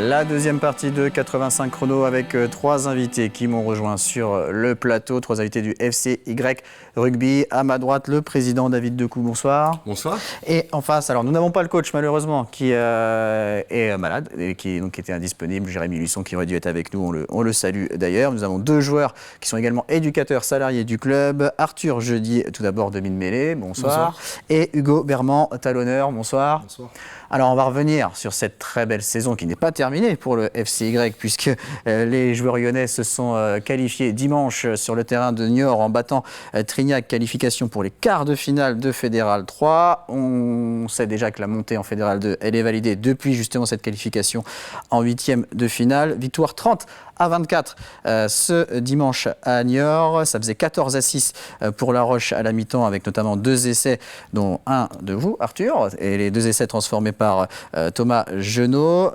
La deuxième partie de 85 chrono avec trois invités qui m'ont rejoint sur le plateau. Trois invités du FCY Rugby. À ma droite, le président David Decou. Bonsoir. Bonsoir. Et en face, alors nous n'avons pas le coach malheureusement qui est malade et qui était indisponible. Jérémy Luçon qui aurait dû être avec nous. On le salue d'ailleurs. Nous avons deux joueurs qui sont également éducateurs salariés du club. Arthur Jeudi, tout d'abord demi-de-mêlée. Bonsoir. Et Hugo Berman, talonneur. Bonsoir. Bonsoir. Alors on va revenir sur cette très belle saison qui n'est pas terminée pour le FCY puisque les joueurs lyonnais se sont qualifiés dimanche sur le terrain de Niort en battant Trignac, qualification pour les quarts de finale de Fédéral 3. On sait déjà que la montée en Fédéral 2 elle est validée depuis justement cette qualification en huitième de finale. Victoire 30-24 ce dimanche à Niort. Ça faisait 14-6 pour La Roche à la mi-temps avec notamment deux essais dont un de vous Arthur et les deux essais transformés par Thomas Genot.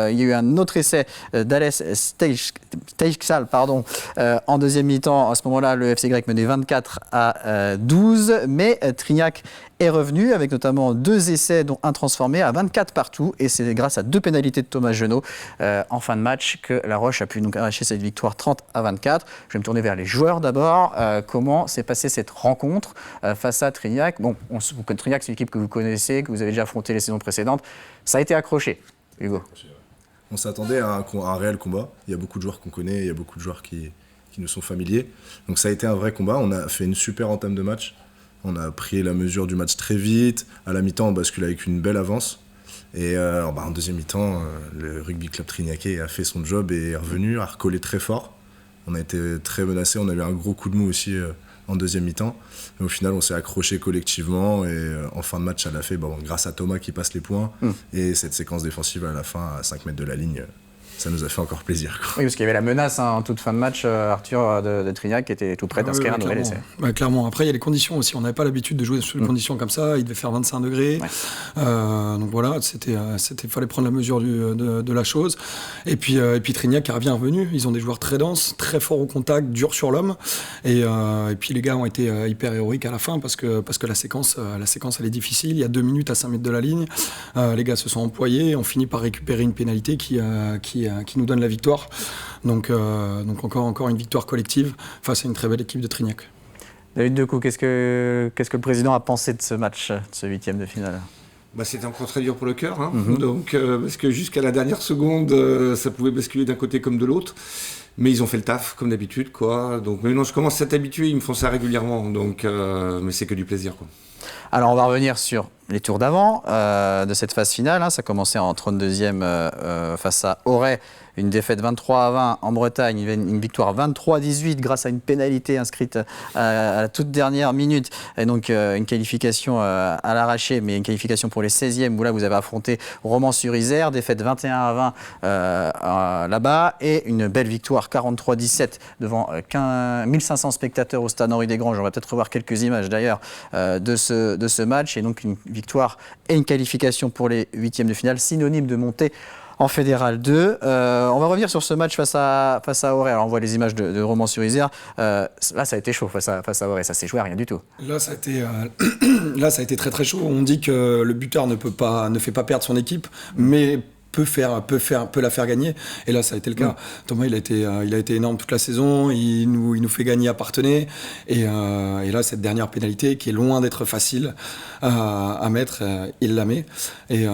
Il y a eu un autre essai d'Alès Steichsal en deuxième mi-temps. À ce moment-là, le FCY menait 24-12, mais Trignac est revenu avec notamment deux essais dont un transformé à 24 partout et c'est grâce à deux pénalités de Thomas Genot en fin de match que La Roche a pu donc arracher cette victoire 30-24. Je vais me tourner vers les joueurs d'abord. Comment s'est passée cette rencontre face à Trignac? Bon, Trignac c'est une équipe que vous connaissez, que vous avez déjà affronté les saisons précédentes. Ça a été accroché, Hugo. On s'attendait à un réel combat. Il y a beaucoup de joueurs qu'on connaît, il y a beaucoup de joueurs qui nous sont familiers. Donc ça a été un vrai combat. On a fait une super entame de match. On a pris la mesure du match très vite. À la mi-temps, on bascule avec une belle avance. Et en deuxième mi-temps, le rugby club trignacais a fait son job et est revenu, a recollé très fort. On a été très menacés. On a eu un gros coup de mou aussi en deuxième mi-temps. Mais au final, on s'est accroché collectivement. Et en fin de match, ça l'a fait grâce à Thomas qui passe les points. Et cette séquence défensive à la fin, à 5 mètres de la ligne, ça nous a fait encore plaisir. Oui, parce qu'il y avait la menace en toute fin de match, Arthur de Trignac qui était tout prêt d'inscrire un nouvel essai. Clairement. Après, il y a les conditions aussi. On n'avait pas l'habitude de jouer sous des conditions comme ça. Il devait faire 25 degrés. Ouais. Donc voilà, fallait prendre la mesure de la chose. Et puis Trignac qui est revenu. Ils ont des joueurs très denses, très forts au contact, durs sur l'homme. Et puis les gars ont été hyper héroïques à la fin parce que la séquence elle est difficile. Il y a 2 minutes à 5 mètres de la ligne. Les gars se sont employés. On finit par récupérer une pénalité qui nous donne la victoire. Donc encore une victoire collective face à une très belle équipe de Trignac. David Decou, qu'est-ce que le président a pensé de ce match, de ce huitième de finale? C'était encore très dur pour le cœur, Donc, parce que jusqu'à la dernière seconde, ça pouvait basculer d'un côté comme de l'autre. Mais ils ont fait le taf, comme d'habitude, quoi. Donc maintenant, je commence à t'habituer, ils me font ça régulièrement. Donc, mais c'est que du plaisir, quoi. Alors, on va revenir sur les tours d'avant de cette phase finale. Ça commençait en 32e face à Auray. Une défaite 23-20 en Bretagne, une victoire 23-18 grâce à une pénalité inscrite à la toute dernière minute. Et donc une qualification à l'arraché, mais une qualification pour les 16e où là vous avez affronté Romans-sur-Isère. Défaite 21-20 là-bas et une belle victoire 43-17 devant 1500 spectateurs au stade Henri-Desgranges. On va peut-être revoir quelques images d'ailleurs de ce match. Et donc une victoire et une qualification pour les 8e de finale, synonyme de montée en Fédéral 2. On va revenir sur ce match face à Auray. Alors on voit les images de Romans-sur-Isère. Là, ça a été chaud face à Auray. Ça s'est joué à rien du tout. Là, ça a été très très chaud. On dit que le buteur ne fait pas perdre son équipe, mais peut la faire gagner. Et là, ça a été le cas. Thomas, il a été énorme toute la saison. Il nous fait gagner à Parthenay. Et là, cette dernière pénalité, qui est loin d'être facile à mettre, il la met. Et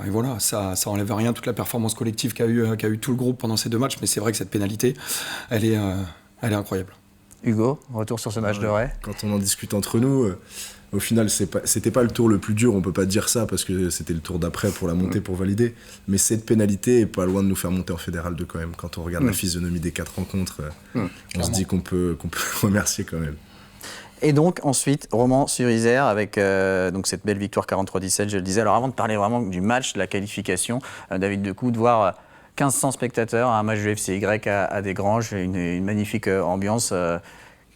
voilà, ça enlève rien toute la performance collective qu'a eu tout le groupe pendant ces 2 matchs. Mais c'est vrai que cette pénalité, elle est incroyable. Hugo, retour sur ce match de Auray. Quand on en discute entre nous, au final, c'était pas le tour le plus dur, on peut pas dire ça parce que c'était le tour d'après pour la montée, pour valider. Mais cette pénalité est pas loin de nous faire monter en Fédéral 2 quand même. Quand on regarde la physionomie des 4 rencontres, on se dit qu'on peut remercier quand même. Et donc ensuite, Romans-sur-Isère avec donc cette belle victoire 43-17, je le disais. Alors avant de parler vraiment du match, de la qualification, David Decou, de voir 1500 spectateurs à un match du FCY à Desgranges, une magnifique ambiance.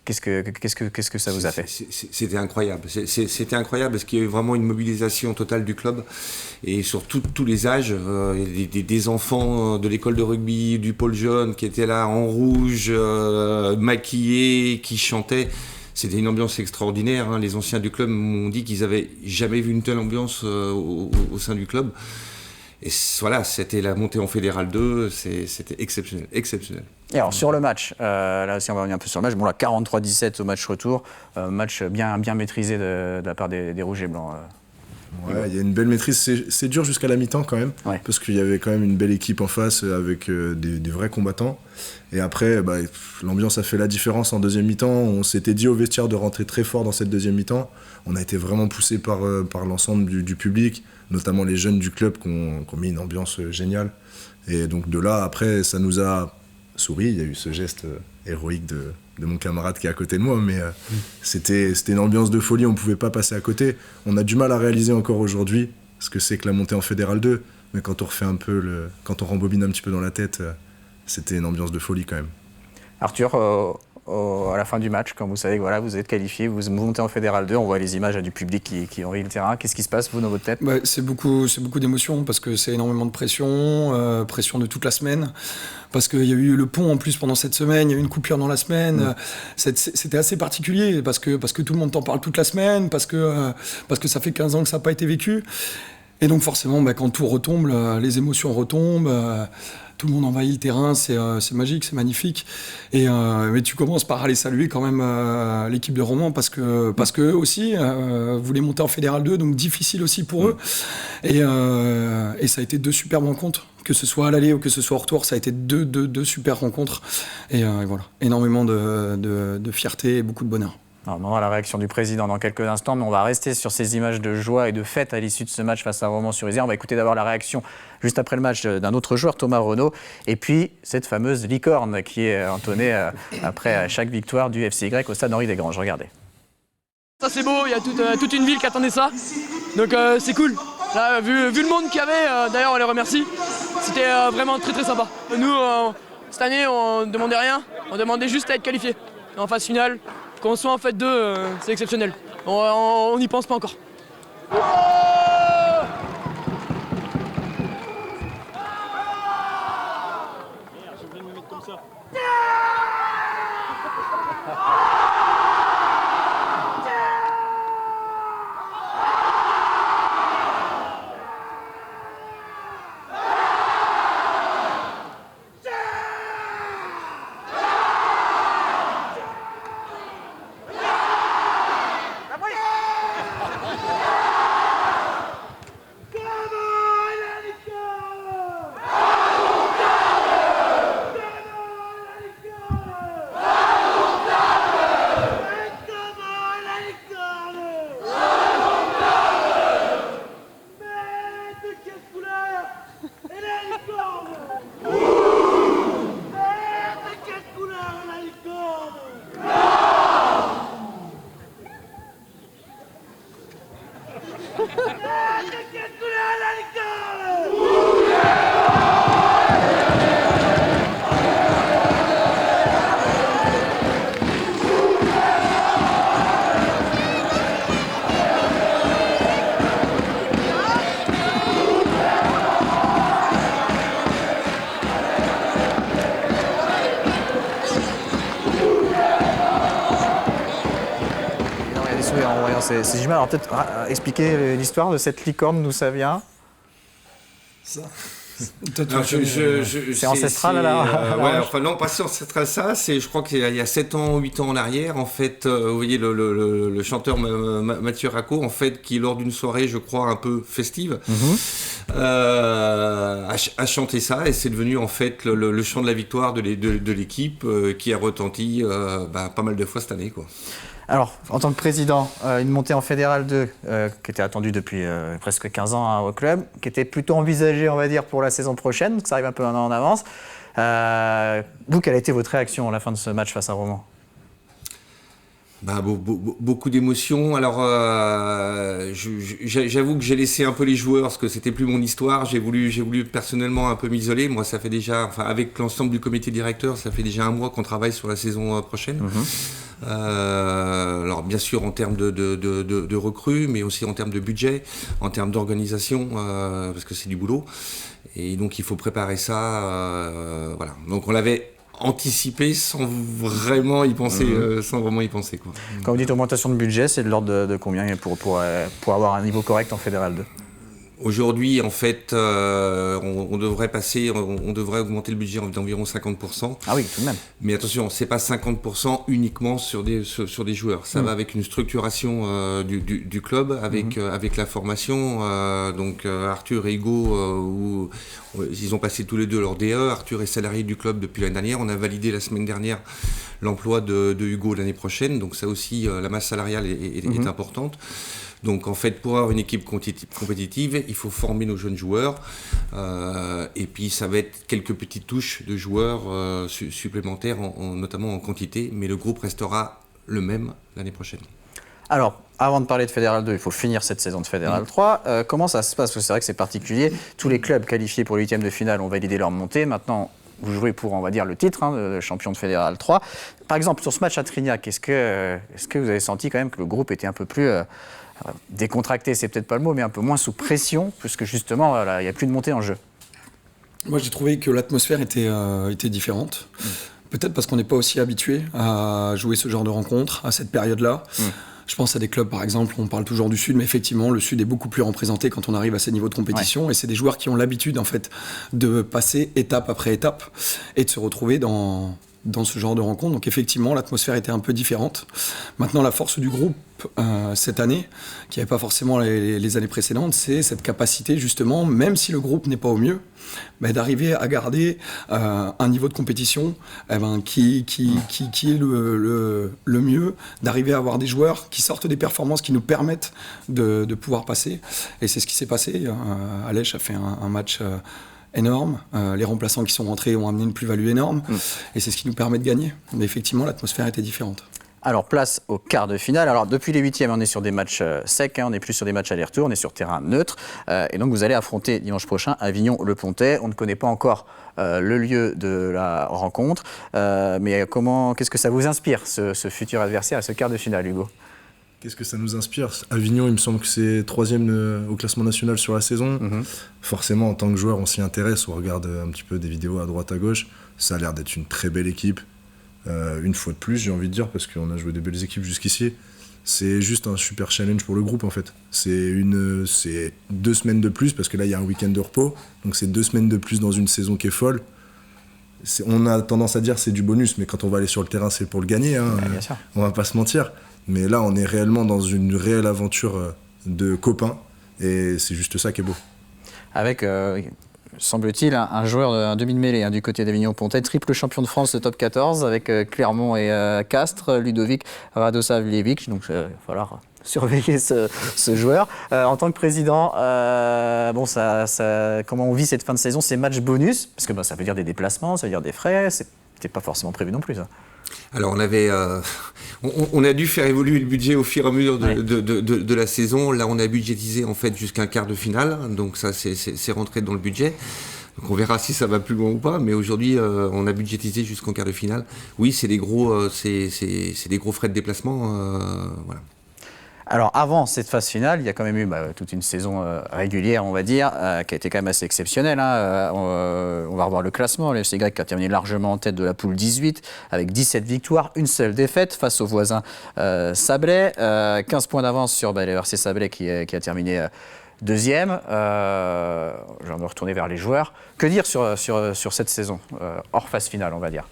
Qu'est-ce que ça vous a fait? C'était incroyable. C'était incroyable parce qu'il y a eu vraiment une mobilisation totale du club et sur tous les âges. Des enfants de l'école de rugby, du pôle jeune qui étaient là en rouge, maquillés, qui chantaient. C'était une ambiance extraordinaire. Les anciens du club m'ont dit qu'ils n'avaient jamais vu une telle ambiance au sein du club. voilà, c'était la montée en Fédéral 2, c'était exceptionnel, exceptionnel. Et alors sur le match, là aussi on va revenir un peu sur le match, bon là 43-17 au match retour, match bien maîtrisé de la part des Rouges et Blancs. Ouais, il y a une belle maîtrise, c'est dur jusqu'à la mi-temps quand même, parce qu'il y avait quand même une belle équipe en face avec des vrais combattants. Et après, l'ambiance a fait la différence en deuxième mi-temps. On s'était dit au vestiaire de rentrer très fort dans cette deuxième mi-temps. On a été vraiment poussé par l'ensemble du public, notamment les jeunes du club qui ont mis une ambiance géniale. Et donc de là, après, ça nous a souri. Il y a eu ce geste héroïque de mon camarade qui est à côté de moi, mais c'était une ambiance de folie, on ne pouvait pas passer à côté. On a du mal à réaliser encore aujourd'hui ce que c'est que la montée en Fédéral 2, mais quand on refait un peu quand on rembobine un petit peu dans la tête, c'était une ambiance de folie quand même. Arthur, à la fin du match, quand vous savez que voilà, vous êtes qualifié, vous montez en Fédéral 2, on voit les images du public qui envahit le terrain. Qu'est-ce qui se passe, vous, dans votre tête ? C'est beaucoup d'émotions, parce que c'est énormément de pression, pression de toute la semaine. Parce qu'il y a eu le pont en plus pendant cette semaine, il y a eu une coupure dans la semaine. C'était assez particulier, parce que tout le monde t'en parle toute la semaine, parce que ça fait 15 ans que ça n'a pas été vécu. Et donc forcément, quand tout retombe, les émotions retombent. Tout le monde envahit le terrain, c'est magique, c'est magnifique. Mais tu commences par aller saluer quand même l'équipe de Romans parce que eux aussi voulaient monter en Fédéral 2, donc difficile aussi pour eux. Et ça a été 2 superbes rencontres, que ce soit à l'aller ou que ce soit au retour, ça a été deux super rencontres. Et voilà, énormément de fierté et beaucoup de bonheur. Alors, on aura la réaction du président dans quelques instants, mais on va rester sur ces images de joie et de fête à l'issue de ce match face à Romans-sur-Isère. On va écouter d'abord la réaction juste après le match d'un autre joueur, Thomas Renaud, et puis cette fameuse licorne qui est entonnée après chaque victoire du FCY au stade Henri Desgranges. Regardez. Ça c'est beau, il y a toute une ville qui attendait ça, donc c'est cool. Là, vu le monde qu'il y avait, d'ailleurs on les remercie, c'était vraiment très très sympa. Nous, cette année, on ne demandait rien, on demandait juste à être qualifiés en phase finale. Qu'on soit en fait 2, c'est exceptionnel. On n'y pense pas encore. En voyant ces images, alors peut-être expliquer l'histoire de cette licorne, d'où ça vient. Ça. C'est ancestral là. Enfin non, pas si ancestral ça. Je crois qu'il y a 7 ans, 8 ans en arrière, en fait, vous voyez le chanteur Mathieu Racco, en fait, qui lors d'une soirée, je crois, un peu festive, a chanté ça, et c'est devenu en fait le chant de la victoire de l'équipe qui a retenti pas mal de fois cette année, quoi. Alors, en tant que président, une montée en Fédéral 2 qui était attendue depuis presque 15 ans au club, qui était plutôt envisagée, on va dire, pour la saison prochaine, donc ça arrive un peu un an en avance. Vous, quelle a été votre réaction à la fin de ce match face à Romans ? Beaucoup d'émotions. Alors, j'avoue que j'ai laissé un peu les joueurs parce que c'était plus mon histoire. J'ai voulu personnellement un peu m'isoler. Moi, ça fait déjà, avec l'ensemble du comité directeur, ça fait déjà 1 mois qu'on travaille sur la saison prochaine. Alors, bien sûr, en termes de recrues, mais aussi en termes de budget, en termes d'organisation, parce que c'est du boulot. Et donc, il faut préparer ça. Voilà. Donc, on l'avait anticipé sans vraiment y penser, quoi. Quand vous dites augmentation de budget, c'est de l'ordre de combien pour avoir un niveau correct en Fédéral 2 ? Aujourd'hui, en fait, on devrait augmenter le budget d'environ 50%. Ah oui, tout de même. Mais attention, c'est pas 50% uniquement sur des joueurs. Ça va avec une structuration du club, avec la formation. Donc Arthur et Hugo, ils ont passé tous les deux leur DE. Arthur est salarié du club depuis l'année dernière. On a validé la semaine dernière l'emploi de Hugo l'année prochaine. Donc ça aussi, la masse salariale est importante. Donc en fait, pour avoir une équipe compétitive, il faut former nos jeunes joueurs. Et puis ça va être quelques petites touches de joueurs supplémentaires, notamment en quantité. Mais le groupe restera le même l'année prochaine. Alors, avant de parler de Fédéral 2, il faut finir cette saison de Fédéral 3. Comment ça se passe? Parce que c'est vrai que c'est particulier. Tous les clubs qualifiés pour les huitièmes de finale ont validé leur montée. Maintenant, vous jouez pour, on va dire, le titre de champion de Fédéral 3. Par exemple, sur ce match à Trignac, est-ce que vous avez senti quand même que le groupe était un peu plus décontracté, c'est peut-être pas le mot, mais un peu moins sous pression, puisque justement, il n'y a plus de montée en jeu? Moi, j'ai trouvé que l'atmosphère était différente. Peut-être parce qu'on n'est pas aussi habitué à jouer ce genre de rencontres à cette période-là. Je pense à des clubs, par exemple, on parle toujours du Sud, mais effectivement, le Sud est beaucoup plus représenté quand on arrive à ces niveaux de compétition. Et c'est des joueurs qui ont l'habitude, en fait, de passer étape après étape et de se retrouver dans ce genre de rencontre. Donc effectivement, l'atmosphère était un peu différente. Maintenant, la force du groupe cette année, qui n'y avait pas forcément les années précédentes, c'est cette capacité, justement, même si le groupe n'est pas au mieux, d'arriver à garder un niveau de compétition qui est le mieux, d'arriver à avoir des joueurs qui sortent des performances qui nous permettent de pouvoir passer. Et c'est ce qui s'est passé. Alèche a fait un match énorme. Les remplaçants qui sont rentrés ont amené une plus-value énorme. Et c'est ce qui nous permet de gagner. Mais effectivement, l'atmosphère était différente. Alors, place au quart de finale. Alors, depuis les huitièmes, on est sur des matchs secs, on n'est plus sur des matchs aller-retour, on est sur terrain neutre. Et donc, vous allez affronter dimanche prochain Avignon-le-Pontet. On ne connaît pas encore le lieu de la rencontre. Mais qu'est-ce que ça vous inspire, ce futur adversaire à ce quart de finale, Hugo? Qu'est-ce que ça nous inspire? Avignon, il me semble que c'est 3e au classement national sur la saison. Forcément, en tant que joueur, on s'y intéresse, on regarde un petit peu des vidéos à droite, à gauche. Ça a l'air d'être une très belle équipe. Une fois de plus, j'ai envie de dire, parce qu'on a joué des belles équipes jusqu'ici. C'est juste un super challenge pour le groupe, en fait. C'est 2 semaines de plus, parce que là, il y a un week-end de repos. Donc c'est 2 semaines de plus dans une saison qui est folle. On a tendance à dire que c'est du bonus, mais quand on va aller sur le terrain, c'est pour le gagner. Bien sûr. On va pas se mentir. Mais là, on est réellement dans une réelle aventure de copains. Et c'est juste ça qui est beau. Avec, semble-t-il, un joueur, un demi de mêlée du côté d'Avignon-Pontet, triple champion de France de top 14 avec Clermont et Castres, Ludovic Radosavljevic. Donc il va falloir surveiller ce joueur. En tant que président, comment on vit cette fin de saison, ces matchs bonus? Parce que ça veut dire des déplacements, ça veut dire des frais, c'était pas forcément prévu non plus, ça. Alors on a dû faire évoluer le budget au fur et à mesure de la saison. Là, on a budgétisé en fait jusqu'à un quart de finale, donc ça c'est rentré dans le budget. Donc on verra si ça va plus loin ou pas, mais aujourd'hui on a budgétisé jusqu'en quart de finale. Oui, c'est des gros frais de déplacement, voilà. Alors avant cette phase finale, il y a quand même eu toute une saison régulière, on va dire, qui a été quand même assez exceptionnelle. On va revoir le classement. Le FC Grec qui a terminé largement en tête de la poule 18 avec 17 victoires, une seule défaite face au voisin Sablé. 15 points d'avance sur le RC Sablé qui a terminé deuxième. Je vais me retourner vers les joueurs. Que dire sur cette saison, hors phase finale, on va dire?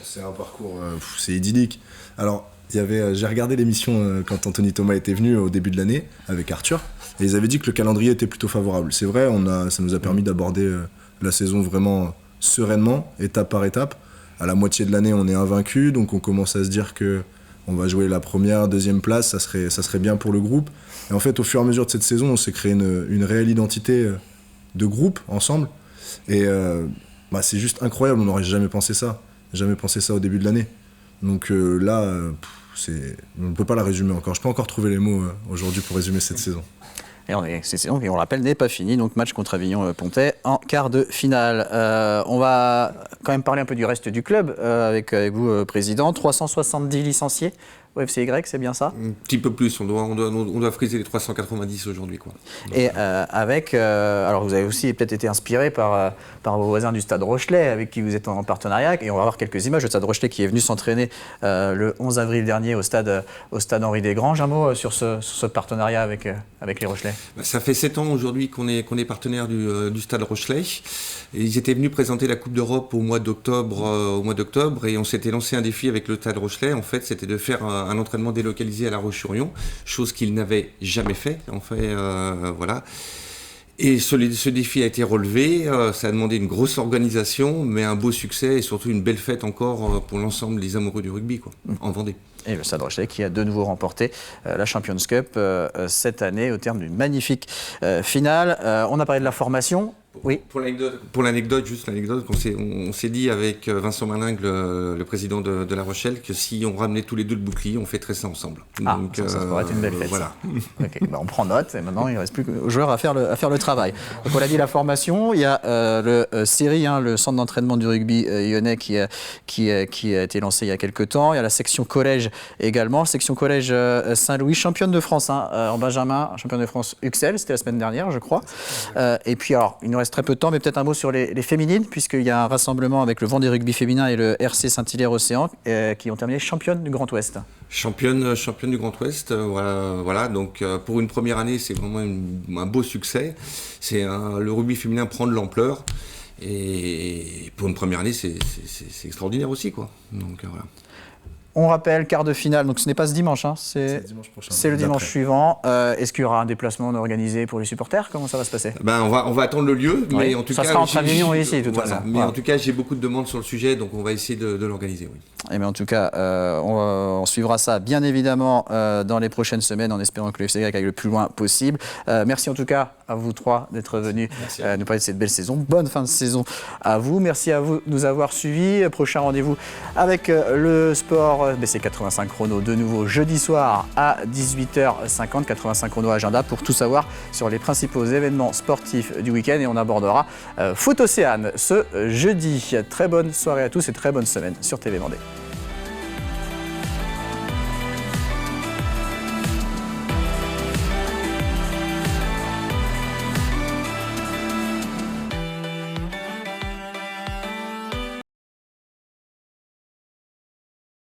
C'est un parcours, c'est idyllique. Alors, j'ai regardé l'émission quand Anthony Thomas était venu au début de l'année avec Arthur, et ils avaient dit que le calendrier était plutôt favorable. C'est vrai, ça nous a permis d'aborder la saison vraiment sereinement, étape par étape. À la moitié de l'année, on est invaincu, donc on commence à se dire qu'on va jouer la première, deuxième place, ça serait bien pour le groupe. Et en fait, au fur et à mesure de cette saison, on s'est créé une réelle identité de groupe ensemble. Et c'est juste incroyable, on n'aurait jamais pensé ça au début de l'année. Donc là, on ne peut pas la résumer encore. Je peux encore trouver les mots aujourd'hui pour résumer cette saison. Et on le rappelle, n'est pas fini. Donc match contre Avignon-Pontet en quart de finale. On va quand même parler un peu du reste du club avec vous, président. 370 licenciés au FCY, c'est bien ça? Un petit peu plus, on doit friser les 390 aujourd'hui, quoi. Et alors vous avez aussi peut-être été inspiré par vos voisins du Stade Rochelais avec qui vous êtes en partenariat, et on va voir quelques images. Le Stade Rochelais qui est venu s'entraîner le 11 avril dernier au stade Henri Desgranges. Un mot sur ce partenariat avec les Rochelais? Ça fait 7 ans aujourd'hui qu'on est partenaire du Stade Rochelais. Et ils étaient venus présenter la Coupe d'Europe au mois d'octobre, et on s'était lancé un défi avec le Stade Rochelais. En fait, c'était de faire un entraînement délocalisé à La Roche-sur-Yon, chose qu'ils n'avaient jamais fait. En fait, voilà. Et ce défi a été relevé, ça a demandé une grosse organisation, mais un beau succès et surtout une belle fête encore pour l'ensemble des amoureux du rugby, quoi, en Vendée. Et le Stade Rochelais qui a de nouveau remporté la Champions Cup cette année au terme d'une magnifique finale. On a parlé de la formation. Oui. Pour l'anecdote, on s'est dit avec Vincent Malingue, le président de La Rochelle, que si on ramenait tous les deux le bouclier, on fêterait ça ensemble. Donc, ça pourrait être une belle fête. Voilà. Okay, on prend note et maintenant il ne reste plus aux joueurs à faire le travail. Donc on l'a dit, la formation, il y a le CERI, le centre d'entraînement du rugby lyonnais qui a été lancé il y a quelques temps. Il y a la section collège également, section collège Saint-Louis, championne de France en Benjamin, championne de France UXL, c'était la semaine dernière je crois. Et puis alors, il nous reste très peu de temps, mais peut-être un mot sur les féminines, puisqu'il y a un rassemblement avec le Vendée Rugby féminin et le RC Saint-Hilaire-Océan qui ont terminé championne du Grand Ouest. Championne du Grand Ouest, voilà. Donc pour une première année, c'est vraiment un beau succès. Le rugby féminin prend de l'ampleur, et pour une première année, c'est extraordinaire aussi, quoi. Donc voilà. On rappelle, quart de finale, donc ce n'est pas ce dimanche, c'est le dimanche prochain. C'est le dimanche suivant. Est-ce qu'il y aura un déplacement organisé pour les supporters? Comment ça va se passer? On va attendre le lieu, oui. Mais en tout ça cas... sera entre Avignon ici, de toute façon. Mais en tout cas, j'ai beaucoup de demandes sur le sujet, donc on va essayer de l'organiser, oui. Et bien en tout cas, on suivra ça bien évidemment dans les prochaines semaines, en espérant que le FCY aille le plus loin possible. Merci en tout cas à vous trois d'être venus nous parler de cette belle saison. Bonne fin de saison à vous. Merci à vous de nous avoir suivis. Prochain rendez-vous avec le sport BC85 chrono de nouveau jeudi soir à 18h50. 85 chrono agenda pour tout savoir sur les principaux événements sportifs du week-end. Et on abordera Foot Océane ce jeudi. Très bonne soirée à tous et très bonne semaine sur TV Vendée.